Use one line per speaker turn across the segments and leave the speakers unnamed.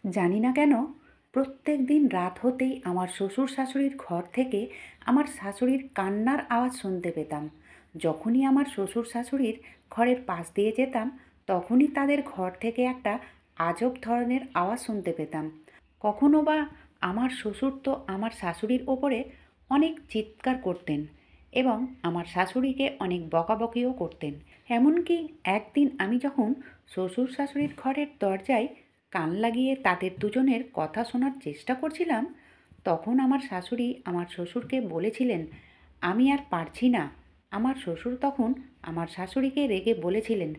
জানি না কেন প্রত্যেক দিন রাত হতেই আমার শ্বশুর শাশুড়ির ঘর থেকে আমার শাশুড়ির কান্নার আওয়াজ শুনতে পেতাম। যখনই আমার শ্বশুর শাশুড়ির ঘরের পাশ দিয়ে যেতাম, তখনই তাদের ঘর থেকে একটা আজব ধরনের আওয়াজ শুনতে পেতাম। কখনো বা আমার শ্বশুর তো আমার শাশুড়ির ওপরে অনেক চিৎকার করতেন এবং আমার শাশুড়িকে অনেক বকাবকিও করতেন। এমনকি একদিন আমি যখন শ্বশুর শাশুড়ির ঘরের দরজায় কান লাগিয়ে তাদের দুজনের কথা শোনার চেষ্টা করছিলাম, তখন আমার শাশুড়ি আমার শ্বশুরকে বলেছিলেন, আমি আর পারছি না। আমার শ্বশুর তখন আমার শাশুড়িকে রেগে বলেছিলেন,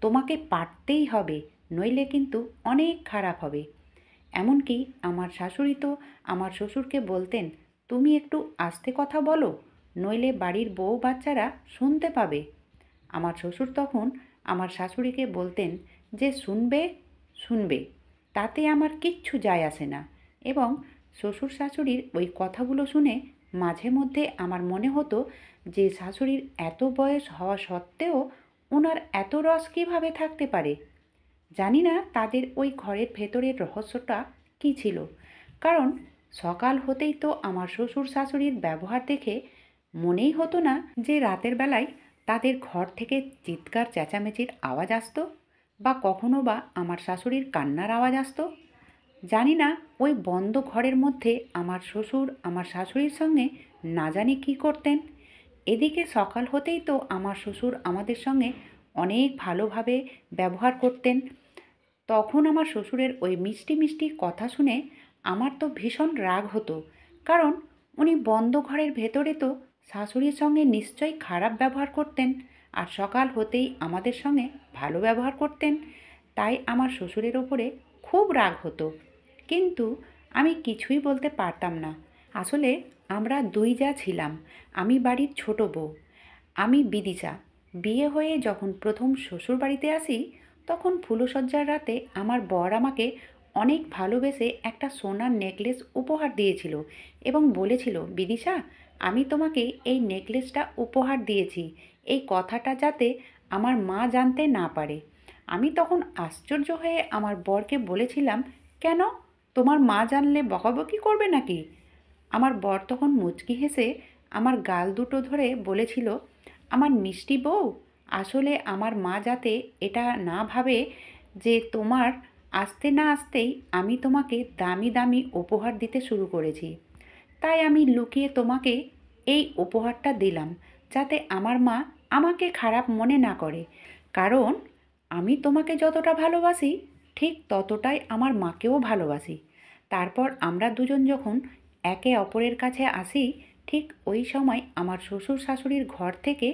তোমাকে পারতেই হবে, নইলে কিন্তু অনেক খারাপ হবে। এমনকি আমার শাশুড়ি তো আমার শ্বশুরকে বলতেন, তুমি একটু আস্তে কথা বলো, নইলে বাড়ির বউ বাচ্চারা শুনতে পাবে। আমার শ্বশুর তখন আমার শাশুড়িকে বলতেন যে শুনবে শুনবে, তাতে আমার কিচ্ছু যায় আসে না। এবং শ্বশুর শাশুড়ির ওই কথাগুলো শুনে মাঝে মধ্যে আমার মনে হতো যে শাশুড়ির এত বয়স হওয়া সত্ত্বেও ওনার এত রস কীভাবে থাকতে পারে। জানি না তাদের ওই ঘরের ভেতরের রহস্যটা কী ছিল। কারণ সকাল হতেই তো আমার শ্বশুর শাশুড়ির ব্যবহার দেখে মনেই হতো না যে রাতের বেলায় তাদের ঘর থেকে চিৎকার চেঁচামেচির আওয়াজ আসতো, বা কখনো বা আমার শাশুড়ির কান্নার আওয়াজ আসতো। জানি না ওই বন্ধ ঘরের মধ্যে আমার শ্বশুর আমার শাশুড়ির সঙ্গে না জানি কী করতেন। এদিকে সকাল হতেই তো আমার শ্বশুর আমাদের সঙ্গে অনেক ভালোভাবে ব্যবহার করতেন। তখন আমার শ্বশুরের ওই মিষ্টি মিষ্টি কথা শুনে আমার তো ভীষণ রাগ হতো। কারণ উনি বন্ধ ঘরের ভেতরে তো শাশুড়ির সঙ্গে নিশ্চয়ই খারাপ ব্যবহার করতেন, আর সকাল হতেই আমাদের সঙ্গে ভালো ব্যবহার করতেন। তাই আমার শ্বশুরের ওপরে খুব রাগ হতো, কিন্তু আমি কিছুই বলতে পারতাম না। আসলে আমরা দুই যা ছিলাম। আমি বাড়ির ছোট বউ, আমি বিদিশা। বিয়ে হয়ে যখন প্রথম শ্বশুরবাড়িতে আসি, তখন ফুলশয্যার রাতে আমার বর আমাকে অনেক ভালোবেসে একটা সোনার নেকলেস উপহার দিয়েছিল এবং বলেছিল, বিদিশা, আমি তোমাকে এই নেকলেসটা উপহার দিয়েছি, এই কথাটা যাতে আমার মা জানতে না পারে। আমি তখন আশ্চর্য হয়ে আমার বরকে বলেছিলাম, কেন, তোমার মা জানলে বকাবকি করবে নাকি? আমার বর তখন মুচকি হেসে আমার গাল দুটো ধরে বলেছিল, আমার মিষ্টি বউ, আসলে আমার মা যাতে এটা না ভাবে যে তোমার আসতে না আসতেই আমি তোমাকে দামি দামি উপহার দিতে শুরু করেছি, তাই আমি লুকিয়ে তোমাকে এই উপহারটা দিলাম, যাতে আমার মা আমাকে খারাপ মনে না করে। কারণ আমি তোমাকে যতটা ভালোবাসি, ঠিক ততটাই আমার মাকেও ভালোবাসি। তারপর আমরা দুজন যখন একে অপরের কাছে আসি, ঠিক ওই সময় আমার শ্বশুর শাশুড়ির ঘর থেকে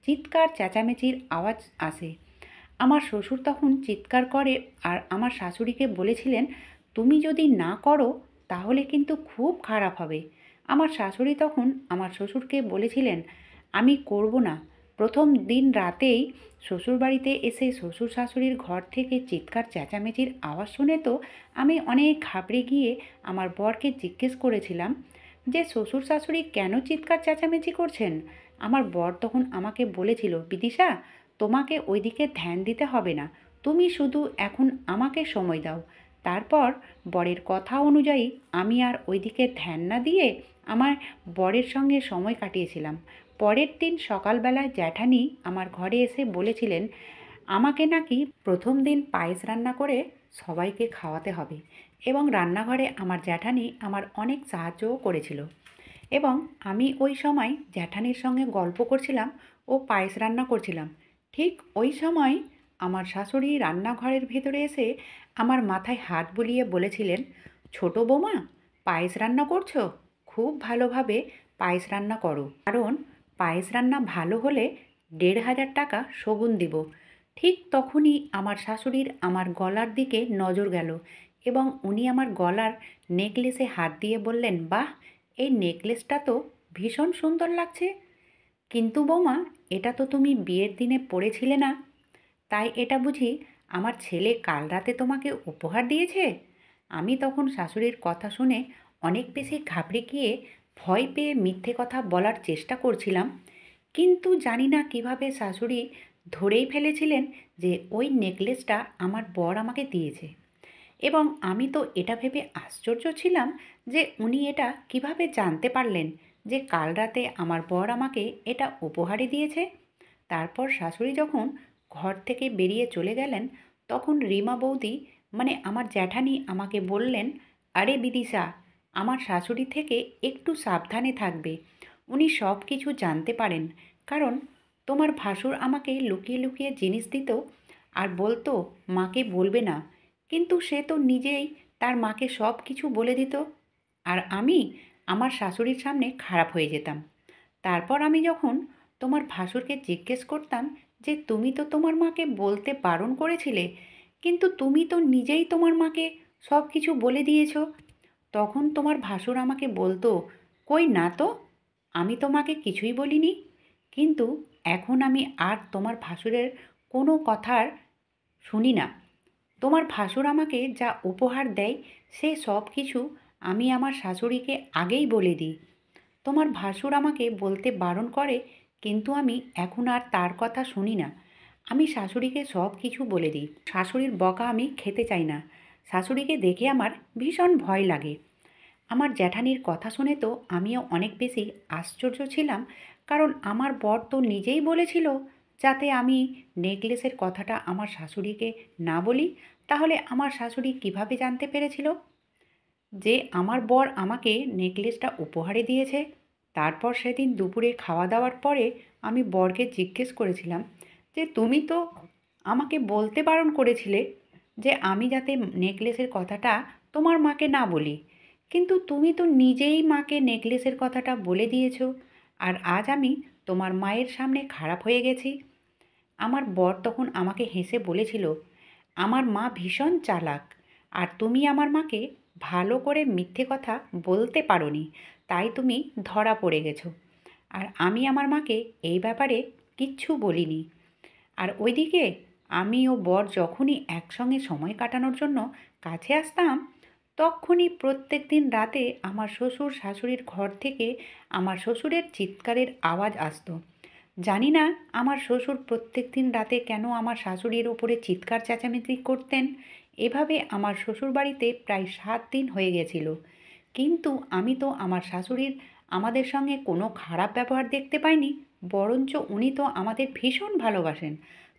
চিৎকার চেঁচামেচির আওয়াজ আসে। আমার শ্বশুর তখন চিৎকার করে আর আমার শাশুড়িকে বলেছিলেন, তুমি যদি না করো তাহলে কিন্তু খুব খারাপ হবে। আমার শাশুড়ি তখন আমার শ্বশুরকে বলেছিলেন, আমি করব না। প্রথম দিন রাতেই শ্বশুরবাড়িতে এসে শ্বশুর শাশুড়ির ঘর থেকে চিৎকার চেঁচামেচির আওয়াজ শুনে তো আমি অনেক ঘাবড়ে গিয়ে আমার বরকে জিজ্ঞেস করেছিলাম যে শ্বশুর শাশুড়ি কেন চিৎকার চেঁচামেচি করছেন। আমার বর তখন আমাকে বলেছিল, বিদিশা, তোমাকে ওইদিকে ধ্যান দিতে হবে না, তুমি শুধু এখন আমাকে সময় দাও। তারপর বরের কথা অনুযায়ী আমি আর ওইদিকে ধ্যান না দিয়ে আমার বরের সঙ্গে সময় কাটিয়েছিলাম। পরের দিন সকালবেলায় জ্যাঠানি আমার ঘরে এসে বলেছিলেন, আমাকে নাকি প্রথম দিন পায়েস রান্না করে সবাইকে খাওয়াতে হবে, এবং রান্নাঘরে আমার জ্যাঠানি আমার অনেক সাহায্যও করেছিল। এবং আমি ওই সময় জ্যাঠানির সঙ্গে গল্প করছিলাম ও পায়েস রান্না করছিলাম। ঠিক ওই সময় আমার শাশুড়ি রান্নাঘরের ভেতরে এসে আমার মাথায় হাত বুলিয়ে বলেছিলেন, ছোট বৌমা, পায়েস রান্না করছো, খুব ভালোভাবে পায়েস রান্না করো, কারণ পায়েস রান্না ভালো হলে ১,৫০০ টাকা শগুন দিব। ঠিক তখনই আমার শাশুড়ির আমার গলার দিকে নজর গেল এবং উনি আমার গলার নেকলেসে হাত দিয়ে বললেন, বাহ, এই নেকলেসটা তো ভীষণ সুন্দর লাগছে, কিন্তু বৌমা, এটা তো তুমি বিয়ের দিনে পরেছিলে না, তাই এটা বুঝি আমার ছেলে কাল রাতে তোমাকে উপহার দিয়েছে? আমি তখন শাশুড়ির কথা শুনে অনেক বেশি ঘাবড়ে গিয়ে ভয় পেয়ে মিথ্যে কথা বলার চেষ্টা করছিলাম, কিন্তু জানি না কিভাবে শাশুড়ি ধরেই ফেলেছিলেন যে ওই নেকলেসটা আমার বর আমাকে দিয়েছে। এবং আমি তো এটা ভেবে আশ্চর্য ছিলাম যে উনি এটা কিভাবে জানতে পারলেন যে কাল রাতে আমার বর আমাকে এটা উপহারই দিয়েছে। তারপর শাশুড়ি যখন ঘর থেকে বেরিয়ে চলে গেলেন, তখন রিমা বৌদি মানে আমার জ্যাঠানি আমাকে বললেন, আরে বিদিশা, আমার শাশুড়ি থেকে একটু সাবধানে থাকবে, উনি সব কিছু জানতে পারেন। কারণ তোমার ভাসুর আমাকে লুকিয়ে লুকিয়ে জিনিস দিত আর বলতো মাকে বলবে না, কিন্তু সে তো নিজেই তার মাকে সব কিছু বলে দিত, আর আমি আমার শাশুড়ির সামনে খারাপ হয়ে যেতাম। তারপর আমি যখন তোমার ভাসুরকে জিজ্ঞেস করতাম যে তুমি তো তোমার মাকে বলতে বারণ করেছিলে, কিন্তু তুমি তো নিজেই তোমার মাকে সব কিছু বলে দিয়েছ, তখন তোমার ভাসুর আমাকে বলতো, কই না তো, আমি তোমাকে কিছুই বলিনি। কিন্তু এখন আমি আর তোমার ভাসুরের কোনো কথার শুনি না। তোমার ভাসুর আমাকে যা উপহার দেয় সে সব কিছু আমি আমার শাশুড়িকে আগেই বলে দিই। তোমার ভাসুর আমাকে বলতে বারণ করে, কিন্তু আমি এখন আর তার কথা শুনি না। আমি শাশুড়িকে সব কিছু বলে দিই। শাশুড়ির বকা আমি খেতে চাই না। শাশুড়িকে দেখে আমার ভীষণ ভয় লাগে। আমার জ্যাঠানির কথা শুনে তো আমিও অনেক বেশি আশ্চর্য ছিলাম, কারণ আমার বর তো নিজেই বলেছিল যাতে আমি নেকলেসের কথাটা আমার শাশুড়িকে না বলি। তাহলে আমার শাশুড়ি কিভাবে জানতে পেরেছিল যে আমার বর আমাকে নেকলেসটা উপহারে দিয়েছে? তারপর সেদিন দুপুরে খাওয়া দাওয়ার পরে আমি বরকে জিজ্ঞেস করেছিলাম যে তুমি তো আমাকে বলতে বারণ করেছিলে যে আমি যাতে নেকলেসের কথাটা তোমার মাকে না বলি, কিন্তু তুমি তো নিজেই মাকে নেকলেসের কথাটা বলে দিয়েছো, আর আজ আমি তোমার মায়ের সামনে খারাপ হয়ে গেছি। আমার বর তখন আমাকে হেসে বলেছিল, আমার মা ভীষণ চালাক, আর তুমি আমার মাকে ভালো করে মিথ্যে কথা বলতে পারোনি, তাই তুমি ধরা পড়ে গেছো। আর আমি আমার মাকে এই ব্যাপারে কিচ্ছু বলিনি। আর ওইদিকে আমি ও বর যখনই একসঙ্গে সময় কাটানোর জন্য কাছে আসতাম, তখনই প্রত্যেক দিন রাতে আমার শ্বশুর শাশুড়ির ঘর থেকে আমার শ্বশুরের চিৎকারের আওয়াজ আসতো। জানি না আমার শ্বশুর প্রত্যেক দিন রাতে কেন আমার শাশুড়ির ওপরে চিৎকার চেঁচামেচি করতেন। এভাবে আমার শ্বশুরবাড়িতে প্রায় 7 দিন হয়ে গেছিল, কিন্তু আমি তো আমার শাশুড়ির আমাদের সঙ্গে কোনো খারাপ ব্যবহার দেখতে পাইনি, বরঞ্চ উনি তো আমাদের ভীষণ ভালোবাসেন।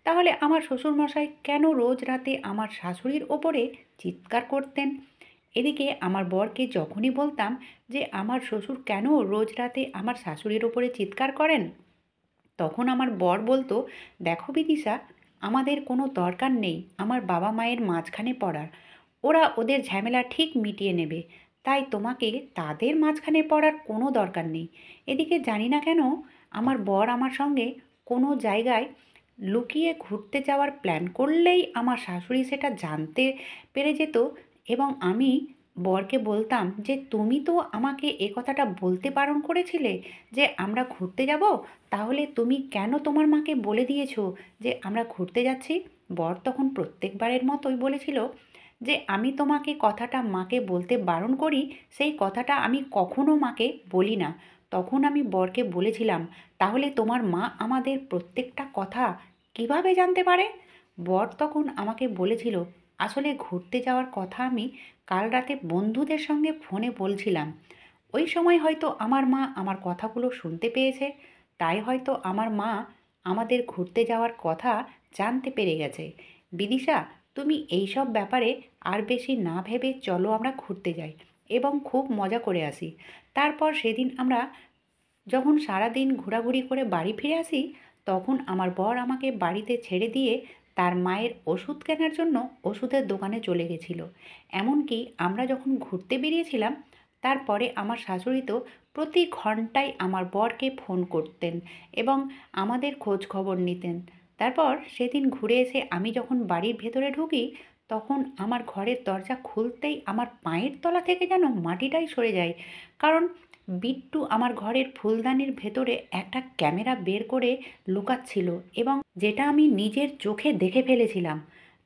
তাহলে আমার শ্বশুরমশাই কেন রোজ রাতে আমার শাশুড়ির ওপরে চিৎকার করতেন? এদিকে আমার বরকে যখনই বলতাম যে আমার শ্বশুর কেন রোজ রাতে আমার শাশুড়ির ওপরে চিৎকার করেন, তখন আমার বর বলতো, দেখো বিদিশা, আমাদের কোনো দরকার নেই আমার বাবা মায়ের মাঝখানে পড়ার, ওরা ওদের ঝামেলা ঠিক মিটিয়ে নেবে, তাই তোমাকে তাদের মাঝখানে পড়ার কোনো দরকার নেই। এদিকে জানি না কেন আমার বর আমার সঙ্গে কোনো জায়গায় লুকিয়ে ঘুরতে যাওয়ার প্ল্যান করলেই আমার শাশুড়ি সেটা জানতে পেরে যেত, এবং আমি বরকে বলতাম যে তুমি তো আমাকে এ কথাটা বলতে বারণ করেছিলে যে আমরা ঘুরতে যাব, তাহলে তুমি কেন তোমার মাকে বলে দিয়েছো যে আমরা ঘুরতে যাচ্ছি? বর তখন প্রত্যেকবারের মতোই বলেছিল যে আমি তোমাকে কথাটা মাকে বলতে বারণ করি, সেই কথাটা আমি কখনো মাকে বলি না। তখন আমি বরকে বলেছিলাম, তাহলে তোমার মা আমাদের প্রত্যেকটা কথা কিভাবে জানতে পারে? বর তখন আমাকে বলেছিল, আসলে ঘুরতে যাওয়ার কথা আমি কাল রাতে বন্ধুদের সঙ্গে ফোনে বলছিলাম, ওই সময় হয়তো আমার মা আমার কথাগুলো শুনতে পেয়েছে, তাই হয়তো আমার মা আমাদের ঘুরতে যাওয়ার কথা জানতে পেরে গেছে। বিদিশা, তুমি এইসব ব্যাপারে আর বেশি না ভেবে চলো আমরা ঘুরতে যাই এবং খুব মজা করে আসি। তারপর সেদিন আমরা যখন সারাদিন ঘোরাঘুরি করে বাড়ি ফিরে আসি, তখন আমার বর আমাকে বাড়িতে ছেড়ে দিয়ে তার মায়ের ওষুধ কেনার জন্য ওষুধের দোকানে চলে গেছিল। এমনকি আমরা যখন ঘুরতে বেরিয়েছিলাম, তারপরে আমার শাশুড়ি তো প্রতি ঘন্টায় আমার বরকে ফোন করতেন এবং আমাদের খোঁজ খবর নিতেন। তারপর সেদিন ঘুরে এসে আমি যখন বাড়ির ভেতরে ঢুকি, তখন আমার ঘরের দরজা খুলতেই আমার পায়ের তলা থেকে যেন মাটিটাই সরে যায়, কারণ বিট্টু আমার ঘরের ফুলদানির ভেতরে একটা ক্যামেরা বের করে লুকাচ্ছিল, এবং যেটা আমি নিজের চোখে দেখে ফেলেছিলাম।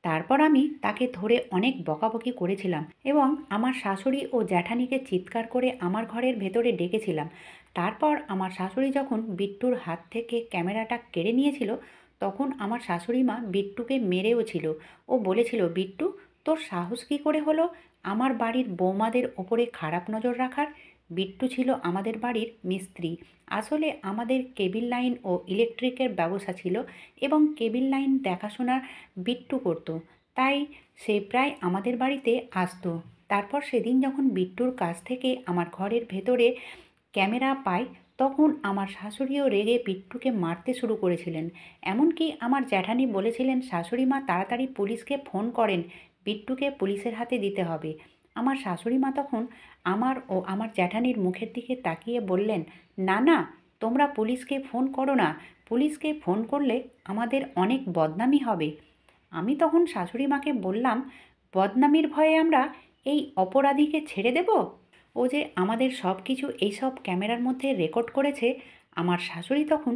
তারপর আমি তাকে ধরে অনেক বকাবকি করেছিলাম এবং আমার শাশুড়ি ও জ্যাঠানিকে চিৎকার করে আমার ঘরের ভেতরে ডেকেছিলাম। তারপর আমার শাশুড়ি যখন বিট্টুর হাত থেকে ক্যামেরাটা কেড়ে নিয়েছিল, তখন আমার শাশুড়ি মা বিট্টুকে মেরেও ছিল। ও বলেছিল, বিট্টু, তোর সাহস কী করে হলো আমার বাড়ির বৌমাদের ওপরে খারাপ নজর রাখার? বিট্টু ছিল আমাদের বাড়ির মিস্ত্রি। আসলে আমাদের কেবিল লাইন ও ইলেকট্রিকের ব্যবসা ছিল এবং কেবিল লাইন দেখাশোনা বিট্টু করতো। তাই সে প্রায় আমাদের বাড়িতে আসতো। তারপর সেদিন যখন বিট্টুর কাছ থেকে আমার ঘরের ভেতরে ক্যামেরা পাই, তখন আমার শাশুড়িও রেগে বিট্টুকে মারতে শুরু করেছিলেন। এমনকি আমার জ্যাঠানি বলেছিলেন, শাশুড়ি মা তাড়াতাড়ি পুলিশকে ফোন করেন, বিট্টুকে পুলিশের হাতে দিতে হবে। আমার শাশুড়ি মা তখন আমার ও আমার জ্যাঠানির মুখের দিকে তাকিয়ে বললেন, না না, তোমরা পুলিশকে ফোন করো না, পুলিশকে ফোন করলে আমাদের অনেক বদনামি হবে। আমি তখন শাশুড়ি মাকে বললাম, বদনামির ভয়ে আমরা এই অপরাধীকে ছেড়ে দেব? ও যে আমাদের সব কিছু এইসব ক্যামেরার মধ্যে রেকর্ড করেছে। আমার শাশুড়ি তখন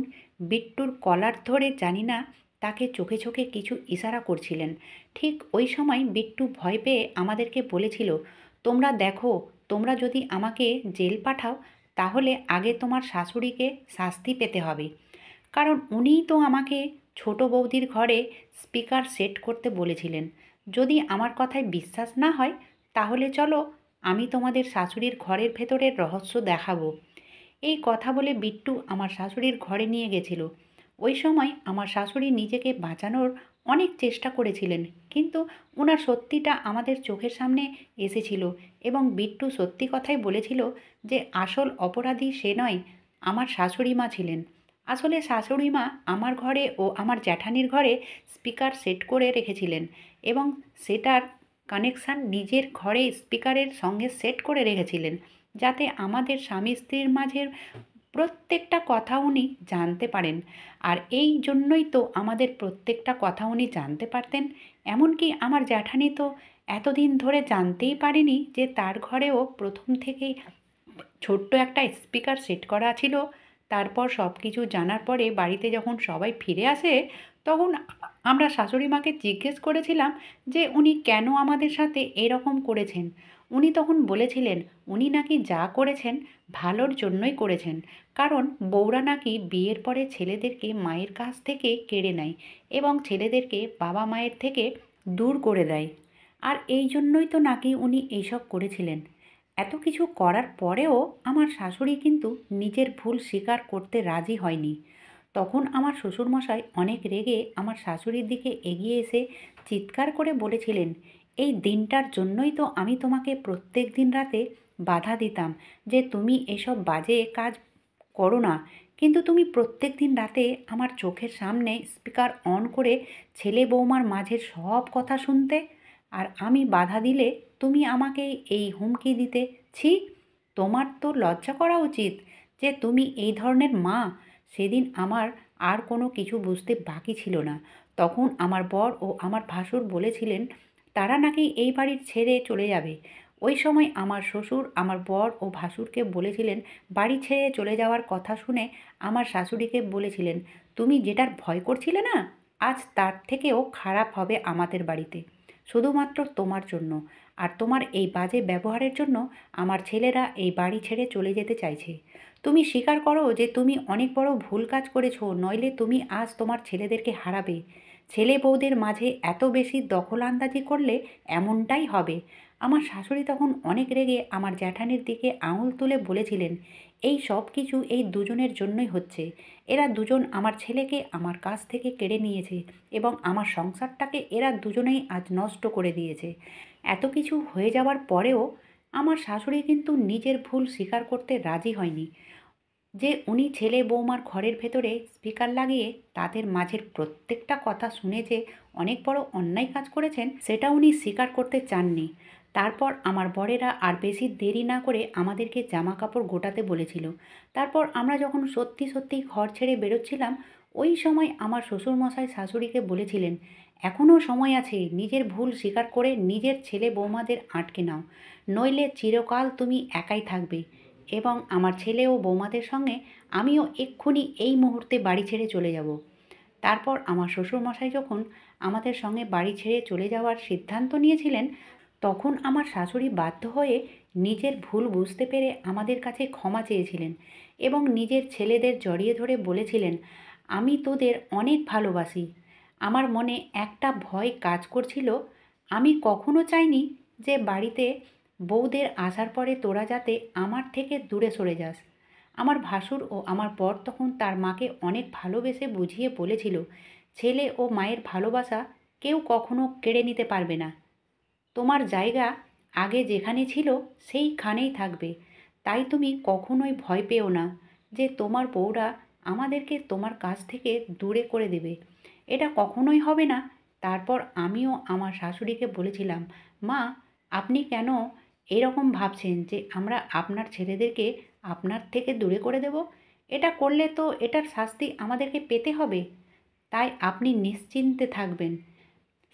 বিট্টুর কলার ধরে জানি না তাকে চোখে চোখে কিছু ইশারা করছিলেন। ঠিক ওই সময় বিট্টু ভয় পেয়ে আমাদেরকে বলেছিল, তোমরা দেখো, তোমরা যদি আমাকে জেল পাঠাও তাহলে আগে তোমার শাশুড়িকে শাস্তি পেতে হবে, কারণ উনিই তো আমাকে ছোট বৌদির ঘরে স্পিকার সেট করতে বলেছিলেন। যদি আমার কথায় বিশ্বাস না হয় তাহলে চলো, আমি তোমাদের শাশুড়ির ঘরের ভেতরের রহস্য দেখাবো। এই কথা বলে বিট্টু আমার শাশুড়ির ঘরে নিয়ে গেছিল। ওই সময় আমার শাশুড়ি নিজেকে বাঁচানোর অনেক চেষ্টা করেছিলেন, কিন্তু ওনার সত্যিটা আমাদের চোখের সামনে এসেছিল এবং বিট্টু সত্যি কথাই বলেছিল যে আসল অপরাধী সে নয়, আমার শাশুড়ি মা ছিলেন। আসলে শাশুড়ি মা আমার ঘরে ও আমার জ্যাঠানির ঘরে স্পিকার সেট করে রেখেছিলেন এবং সেটার কানেকশান নিজের ঘরে স্পিকারের সঙ্গে সেট করে রেখেছিলেন, যাতে আমাদের স্বামী স্ত্রীর মাঝের প্রত্যেকটা কথা উনি জানতে পারেন। আর এই জন্যই তো আমাদের প্রত্যেকটা কথা উনি জানতে পারতেন। এমনকি আমার জ্যাঠানি তো এতদিন ধরে জানতেই পারেনি যে তার ঘরেও প্রথম থেকেই ছোট্ট একটা স্পিকার সেট করা ছিল। তারপর সব কিছু জানার পরে বাড়িতে যখন সবাই ফিরে আসে, তখন আমরা শাশুড়ি মাকে জিজ্ঞেস করেছিলাম যে উনি কেন আমাদের সাথে এরকম করেছেন। উনি তখন বলেছিলেন, উনি নাকি যা করেছেন ভালোর জন্যই করেছেন, কারণ বউরা নাকি বিয়ের পরে ছেলেদেরকে মায়ের কাছ থেকে কেড়ে নেয় এবং ছেলেদেরকে বাবা মায়ের থেকে দূর করে দেয়। আর এই জন্যই তো নাকি উনি এইসব করেছিলেন। এত কিছু করার পরেও আমার শাশুড়ি কিন্তু নিজের ভুল স্বীকার করতে রাজি হয়নি। তখন আমার শ্বশুরমশাই অনেক রেগে আমার শাশুড়ির দিকে এগিয়ে এসে চিৎকার করে বলেছিলেন, এই দিনটার জন্যই তো আমি তোমাকে প্রত্যেক দিন রাতে বাধা দিতাম যে তুমি এসব বাজে কাজ করো না, কিন্তু তুমি প্রত্যেক দিন রাতে আমার চোখের সামনে স্পিকার অন করে ছেলে বৌমার মাঝের সব কথা শুনতে, আর আমি বাধা দিলে তুমি আমাকে এই হুমকি দিতে। ছি, তোমার তো লজ্জা করা উচিত যে তুমি এই ধরনের মা। সেদিন আমার আর কোনো কিছু বুঝতে বাকি ছিল না। তখন আমার বর ও আমার ভাসুর বলেছিলেন তারা নাকি এই বাড়ির ছেড়ে চলে যাবে। ওই সময় আমার শ্বশুর আমার বর ও ভাসুরকে বলেছিলেন, বাড়ি ছেড়ে চলে যাওয়ার কথা শুনে আমার শাশুড়িকে বলেছিলেন, তুমি যেটার ভয় করছিলে না, আজ তার থেকেও খারাপ হবে আমাদের বাড়িতে, শুধুমাত্র তোমার জন্য। আর তোমার এই বাজে ব্যবহারের জন্য আমার ছেলেরা এই বাড়ি ছেড়ে চলে যেতে চাইছে। তুমি স্বীকার করো যে তুমি অনেক বড় ভুল কাজ করেছো, নইলে তুমি আজ তোমার ছেলেদেরকে হারাবে। ছেলে বউদের মাঝে এত বেশি দখল আন্দাজি করলে এমনটাই হবে। আমার শাশুড়ি তখন অনেক রেগে আমার জ্যাঠানির দিকে আঙুল তুলে বলেছিলেন, এই সব কিছু এই দুজনের জন্যই হচ্ছে। এরা দুজন আমার ছেলেকে আমার কাছ থেকে কেড়ে নিয়েছে এবং আমার সংসারটাকে এরা দুজনেই আজ নষ্ট করে দিয়েছে। এত কিছু হয়ে যাওয়ার পরেও আমার শাশুড়ি কিন্তু নিজের ভুল স্বীকার করতে রাজি হয়নি, যে উনি ছেলে বৌমার ঘরের ভেতরে স্পিকার লাগিয়ে তাদের মাঝের প্রত্যেকটা কথা শুনে যে অনেক বড় অন্যায় কাজ করেছেন সেটা উনি স্বীকার করতে চাননি। তারপর আমার বরেরা আর বেশি দেরি না করে আমাদেরকে জামা কাপড় গোটাতে বলেছিল। তারপর আমরা যখন সত্যি সত্যি ঘর ছেড়ে বেরোচ্ছিলাম, ওই সময় আমার শ্বশুরমশাই শাশুড়িকে বলেছিলেন, এখনও সময় আছে, নিজের ভুল স্বীকার করে নিজের ছেলে বৌমাদের আটকে নাও, নইলে চিরকাল তুমি একাই থাকবে এবং আমার ছেলে ও বৌমাদের সঙ্গে আমিও এক্ষুনি এই মুহূর্তে বাড়ি ছেড়ে চলে যাব। তারপর আমার শ্বশুরমশাই যখন আমাদের সঙ্গে বাড়ি ছেড়ে চলে যাওয়ার সিদ্ধান্ত নিয়েছিলেন, তখন আমার শাশুড়ি বাধ্য হয়ে নিজের ভুল বুঝতে পেরে আমাদের কাছে ক্ষমা চেয়েছিলেন এবং নিজের ছেলেদের জড়িয়ে ধরে বলেছিলেন, আমি তোদের অনেক ভালোবাসি। আমার মনে একটা ভয় কাজ করছিল, আমি কখনো চাইনি যে বাড়িতে বউদের আসার পরে তোরা যাতে আমার থেকে দূরে সরে যাস। আমার ভাসুর ও আমার বর তখন তার মাকে অনেক ভালোবেসে বুঝিয়ে বলেছিল, ছেলে ও মায়ের ভালোবাসা কেউ কখনো কেড়ে নিতে পারবে না। তোমার জায়গা আগে যেখানে ছিল সেইখানেই থাকবে। তাই তুমি কখনোই ভয় পেও না যে তোমার বউরা আমাদেরকে তোমার কাছ থেকে দূরে করে দেবে। এটা কখনোই হবে না। তারপর আমিও আমার শাশুড়িকে বলেছিলাম, মা, আপনি কেন এরকম ভাবছেন যে আমরা আপনার ছেলেদেরকে আপনার থেকে দূরে করে দেব? এটা করলে তো এটার শাস্তি আমাদেরকে পেতে হবে। তাই আপনি নিশ্চিন্তে থাকবেন।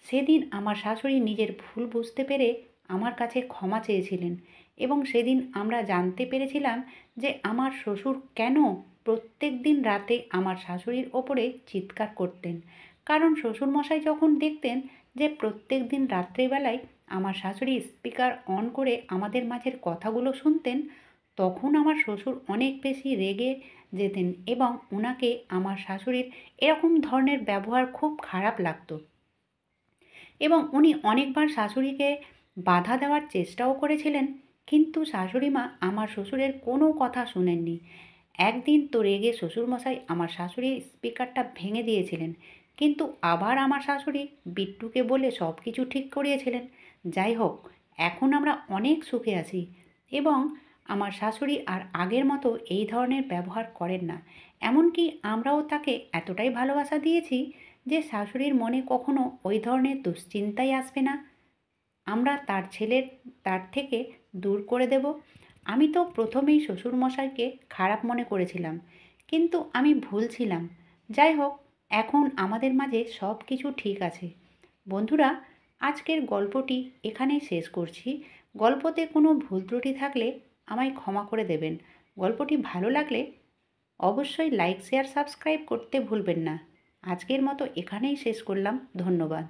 সেদিন আমার শাশুড়ি নিজের ভুল বুঝতে পেরে আমার কাছে ক্ষমা চেয়েছিলেন এবং সেদিন আমরা জানতে পেরেছিলাম যে আমার শ্বশুর কেন প্রত্যেক দিন রাতে আমার শাশুড়ির ওপরে চিৎকার করতেন। কারণ শ্বশুরমশাই যখন দেখতেন যে প্রত্যেক দিন রাত্রিবেলায় আমার শাশুড়ি স্পিকার অন করে আমাদের মাঝের কথাগুলো শুনতেন, তখন আমার শ্বশুর অনেক বেশি রেগে যেতেন এবং ওনাকে আমার শাশুড়ির এরকম ধরনের ব্যবহার খুব খারাপ লাগতো এবং উনি অনেকবার শাশুড়িকে বাধা দেওয়ার চেষ্টাও করেছিলেন, কিন্তু শাশুড়ি মা আমার শ্বশুরের কোনো কথা শোনেননি। একদিন তো রেগে শ্বশুরমশাই আমার শাশুড়ির স্পিকারটা ভেঙে দিয়েছিলেন, কিন্তু আবার আমার শাশুড়ি বিট্টুকে বলে সব কিছু ঠিক করিয়েছিলেন। যাই হোক, এখন আমরা অনেক সুখে আছি এবং আমার শাশুড়ি আর আগের মতো এই ধরনের ব্যবহার করেন না। এমনকি আমরাও তাকে এতটাই ভালোবাসা দিয়েছি যে শাশুড়ির মনে কখনো ওই ধরনের দুশ্চিন্তাই আসবে না। আমরা তার ছেলের তার থেকে দূর করে দেব। আমি তো প্রথমেই শ্বশুরমশাইকে খারাপ মনে করেছিলাম, কিন্তু আমি ভুল ছিলাম। যাই হোক, এখন আমাদের মাঝে সব কিছু ঠিক আছে। বন্ধুরা, আজকের গল্পটি এখানেই শেষ করছি। গল্পতে কোনো ভুল ত্রুটি থাকলে আমায় ক্ষমা করে দেবেন। গল্পটি ভালো লাগলে অবশ্যই লাইক, শেয়ার, সাবস্ক্রাইব করতে ভুলবেন না। আজকের মতো এখানেই শেষ করলাম। ধন্যবাদ।